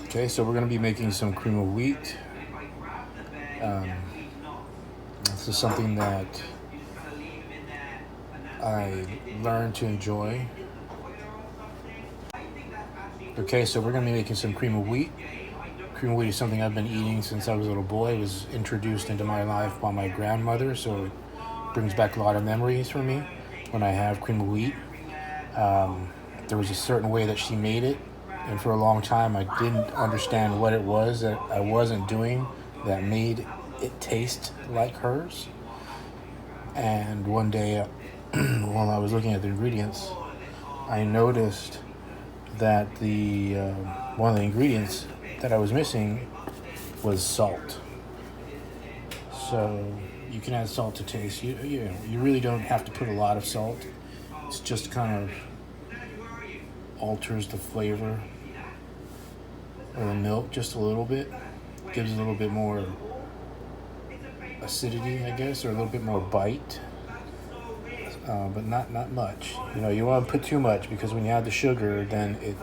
Okay, so we're going to be making some cream of wheat. Um, this is something that I learned to enjoy. Okay, so we're going to be making some cream of wheat. Cream of wheat is something I've been eating since I was a little boy. It was introduced into my life by my grandmother, so it brings back a lot of memories for me when I have cream of wheat. There was a certain way that she made it, and for a long time I didn't understand what it was that I wasn't doing that made it taste like hers. And one day, while I was looking at the ingredients, I noticed that the one of the ingredients that I was missing was salt. So you can add salt to taste. You really don't have to put a lot of salt. It's just kind of alters the flavor of the milk just a little bit. Gives a little bit more acidity, I guess, or a little bit more bite. But not much. You want to put too much because when you add the sugar, then it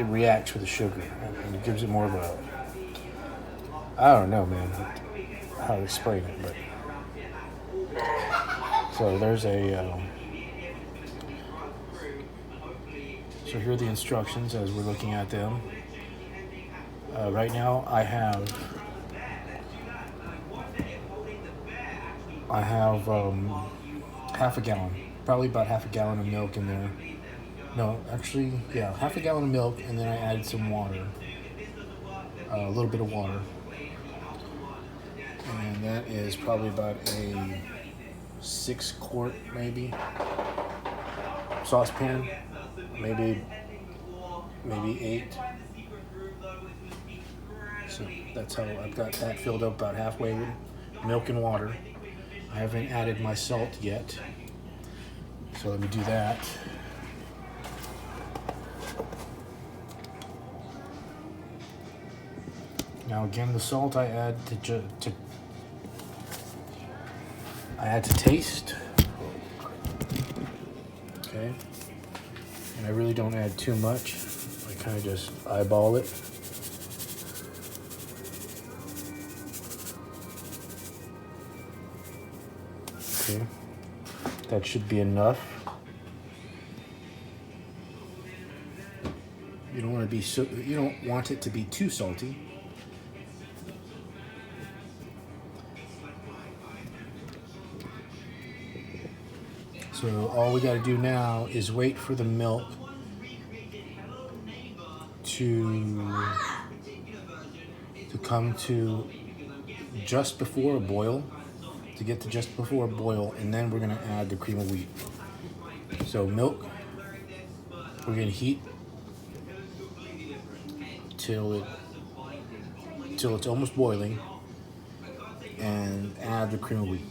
reacts with the sugar and it gives it more of a, I don't know, man, how to explain it, but so there's so here are the instructions as we're looking at them. Right now I have half a gallon, probably about half a gallon of milk in there. No, actually, yeah, half a gallon of milk, and then I added some water, a little bit of water, and that is probably about a 6 quart maybe saucepan, maybe 8. So that's how I've got that filled up about halfway with milk and water. I haven't added my salt yet, so let me do that. Now again, the salt I add to taste. Okay, and I really don't add too much. I kind of just eyeball it. Okay, that should be enough. You don't want it to be too salty. So all we got to do now is wait for the milk to come to just before a boil, to get to just before a boil, and then we're going to add the cream of wheat. So milk, we're going to heat till it's almost boiling, and add the cream of wheat.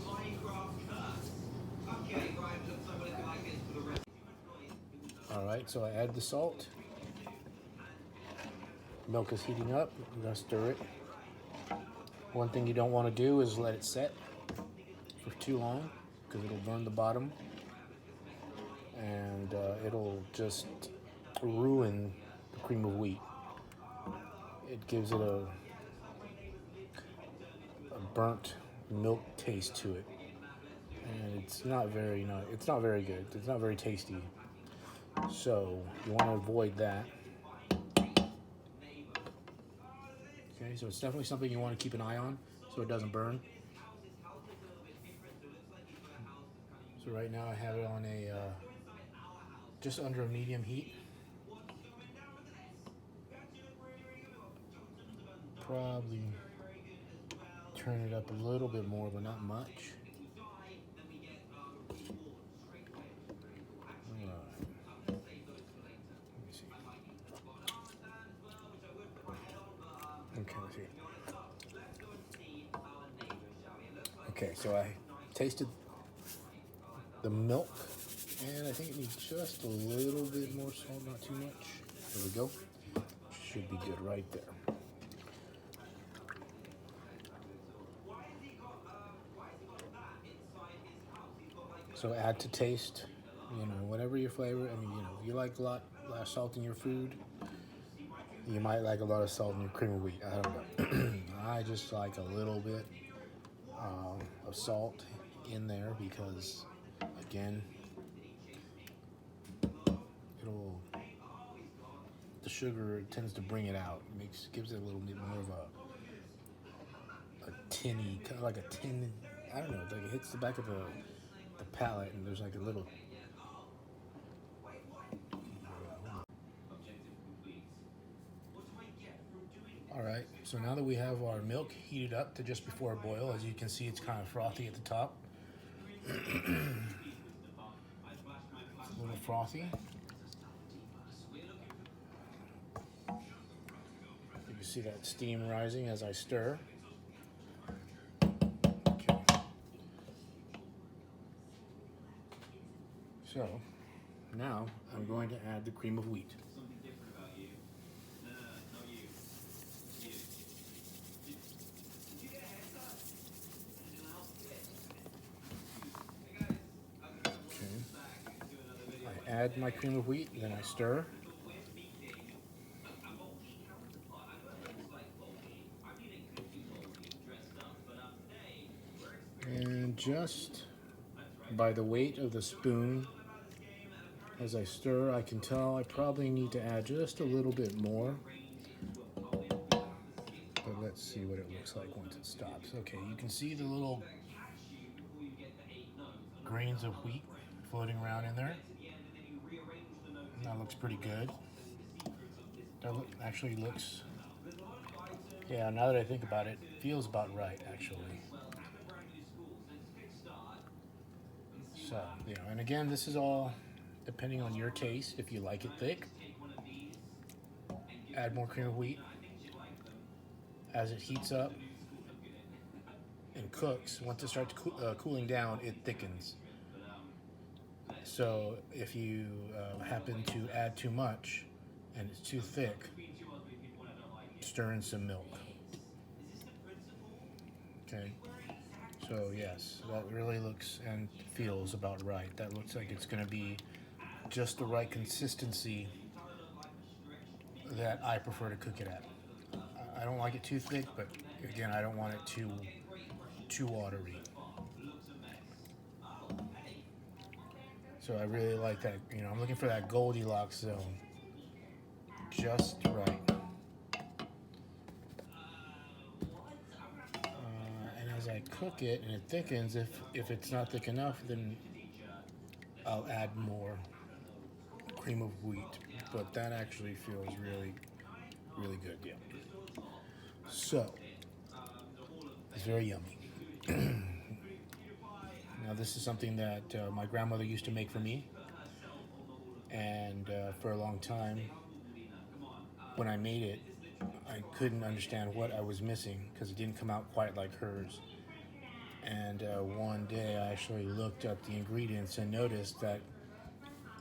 All right, so I add the salt. Milk is heating up. I'm going to stir it. One thing you don't want to do is let it set for too long because it'll burn the bottom and it'll just ruin the cream of wheat. It gives it a burnt milk taste to it, and it's not very good. It's not very tasty. So you want to avoid that. Okay, so it's definitely something you want to keep an eye on so it doesn't burn. So right now I have it on a just under a medium heat. Probably turn it up a little bit more, but not much. Okay, let's see. Okay, so I tasted the milk, and I think it needs just a little bit more salt, not too much. There we go. Should be good right there. So add to taste, whatever your flavor. If you like a lot of salt in your food, You might like a lot of salt in your cream of wheat. I don't know. I just like a little bit of salt in there because, again, it'll the sugar tends to bring it out. Gives it a little bit more of a tinny, kind of like a tin. I don't know. It's like it hits the back of the palate, and there's like a little. All right, so now that we have our milk heated up to just before a boil, as you can see, it's kind of frothy at the top. It's a little frothy. You can see that steam rising as I stir. Okay. So now I'm going to add the cream of wheat. I add my cream of wheat, then I stir. And just by the weight of the spoon, as I stir, I can tell I probably need to add just a little bit more. But let's see what it looks like once it stops. Okay, you can see the little grains of wheat floating around in there. And that looks pretty good. That actually looks, yeah, now that I think about it, it feels about right, actually. So, and again, this is all depending on your taste. If you like it thick, add more cream of wheat. As it heats up and cooks, once it starts cooling down, it thickens. So if you happen to add too much and it's too thick, stir in some milk. Okay, so yes, that really looks and feels about right. That looks like it's going to be just the right consistency that I prefer to cook it at. I don't like it too thick, but again, I don't want it too watery. So I really like that. I'm looking for that Goldilocks zone, just right. And as I cook it and it thickens, if it's not thick enough, then I'll add more cream of wheat. But that actually feels really, really good. Yeah. So it's very yummy. Now this is something that my grandmother used to make for me, and for a long time, when I made it, I couldn't understand what I was missing because it didn't come out quite like hers. And one day I actually looked up the ingredients and noticed that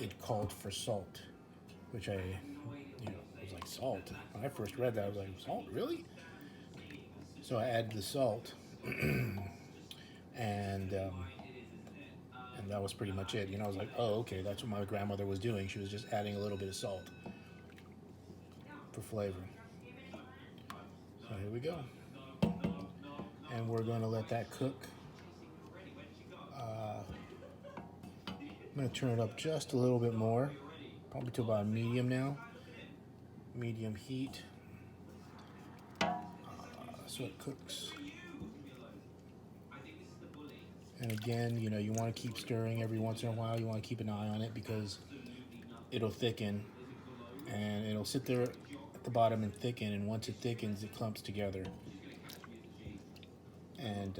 it called for salt, which I was like, salt? When I first read that, I was like, salt, really? So I added the salt, and that was pretty much it. I was like, oh, okay, that's what my grandmother was doing. She was just adding a little bit of salt for flavor. So here we go. And we're going to let that cook. I'm going to turn it up just a little bit more, probably to about medium now. Medium heat. So it cooks. And again, you want to keep stirring every once in a while. You want to keep an eye on it because it'll thicken and it'll sit there at the bottom and thicken. And once it thickens, it clumps together. And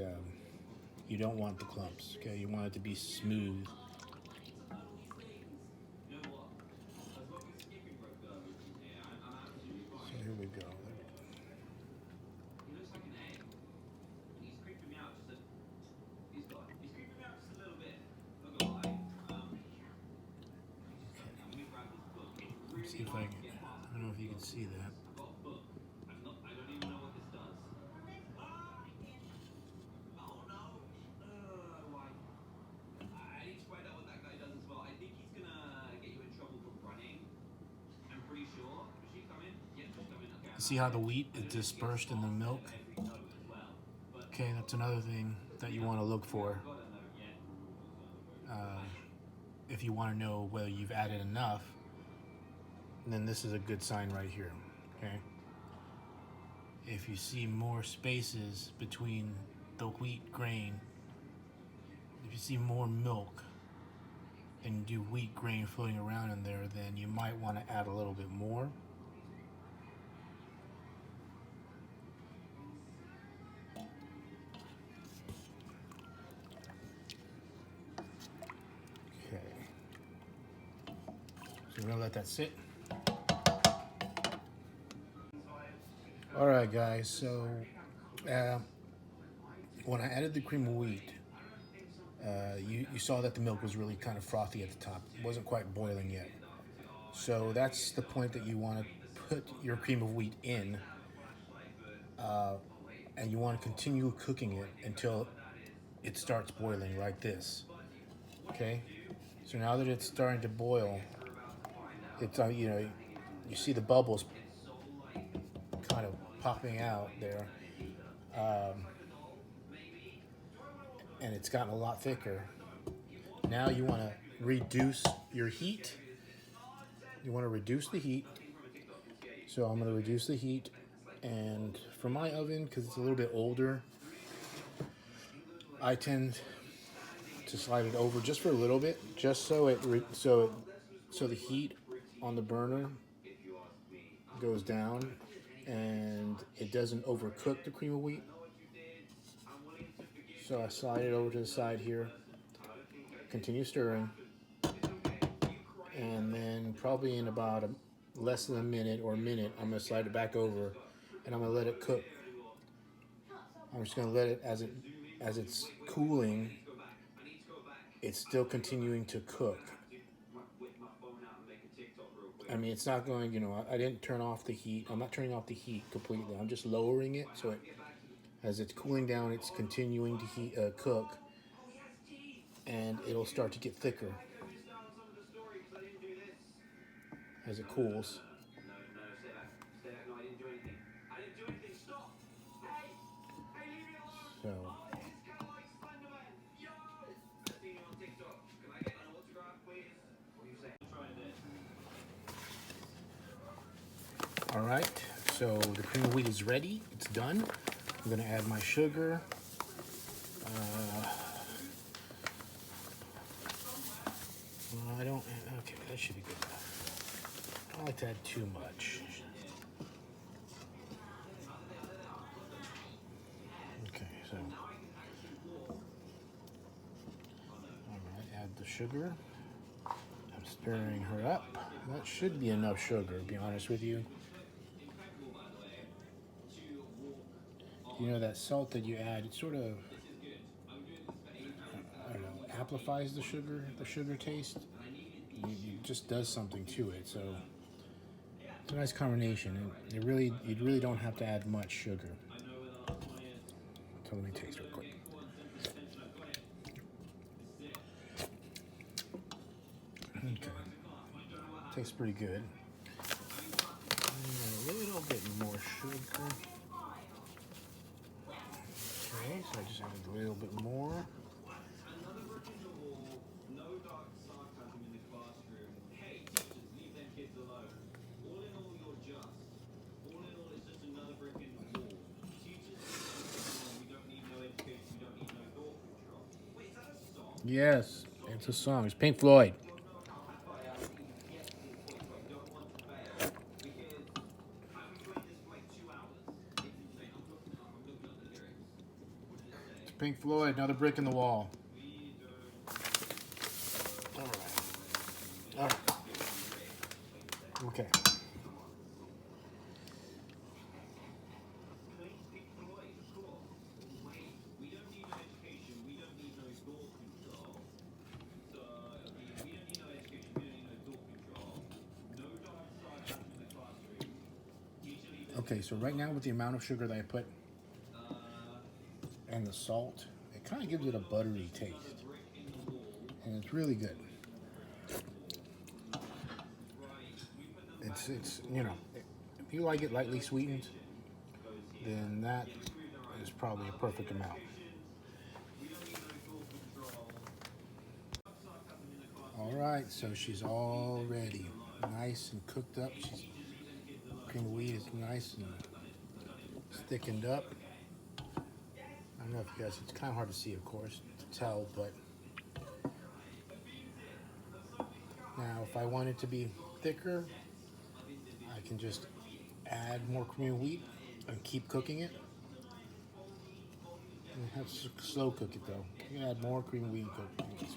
you don't want the clumps, okay? You want it to be smooth. So here we go. Let's see if I don't know if you can see that. See how the wheat is dispersed in the milk? Okay, that's another thing that you want to look for. If you want to know whether you've added enough, then this is a good sign right here. Okay. If you see more spaces between the wheat grain, if you see more milk and you do wheat grain floating around in there, then you might want to add a little bit more. Okay. So we're gonna let that sit. All right, guys. So when I added the cream of wheat, you saw that the milk was really kind of frothy at the top. It wasn't quite boiling yet. So that's the point that you want to put your cream of wheat in, and you want to continue cooking it until it starts boiling like this. Okay. So now that it's starting to boil, it's you see the bubbles kind of popping out there, and it's gotten a lot thicker. Now you want to reduce your heat. You want to reduce the heat. So I'm going to reduce the heat, and for my oven, because it's a little bit older, I tend to slide it over just for a little bit, just so the heat on the burner goes down and it doesn't overcook the cream of wheat. So I slide it over to the side here, continue stirring, and then probably in about less than a minute or a minute, I'm going to slide it back over and I'm going to let it cook. I'm just going to let it, as it's cooling, it's still continuing to cook. I mean, it's not going, I didn't turn off the heat. I'm not turning off the heat completely. I'm just lowering it so as it's cooling down, it's continuing to cook, and it'll start to get thicker as it cools. So, all right, so the cream of wheat is ready. It's done. I'm gonna add my sugar. Okay, that should be good enough. I don't like to add too much. Okay, so, all right, add the sugar. I'm stirring her up. That should be enough sugar, to be honest with you. That salt that you add, it sort of, I don't know, amplifies the sugar taste. It just does something to it. So it's a nice combination. And you really don't have to add much sugar. So let me taste real quick. Okay, tastes pretty good. A little bit more sugar. Okay, so I just added a little bit more. Yes, it's a song. It's Pink Floyd. It's Pink Floyd, Another Brick in the Wall. All right. All right. Okay. Okay, so right now with the amount of sugar that I put and the salt, it kind of gives it a buttery taste. And it's really good. It's If you like it lightly sweetened, then that is probably a perfect amount. All right, so she's all ready, nice and cooked up. Cream of wheat is nice and thickened up. I don't know if you guys, it's kind of hard to see, of course, to tell, but now if I want it to be thicker, I can just add more cream of wheat and keep cooking it. And have to slow cook it though. You can add more cream of wheat and cook it.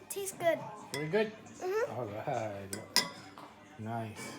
Tastes good. Very good? All right. Nice.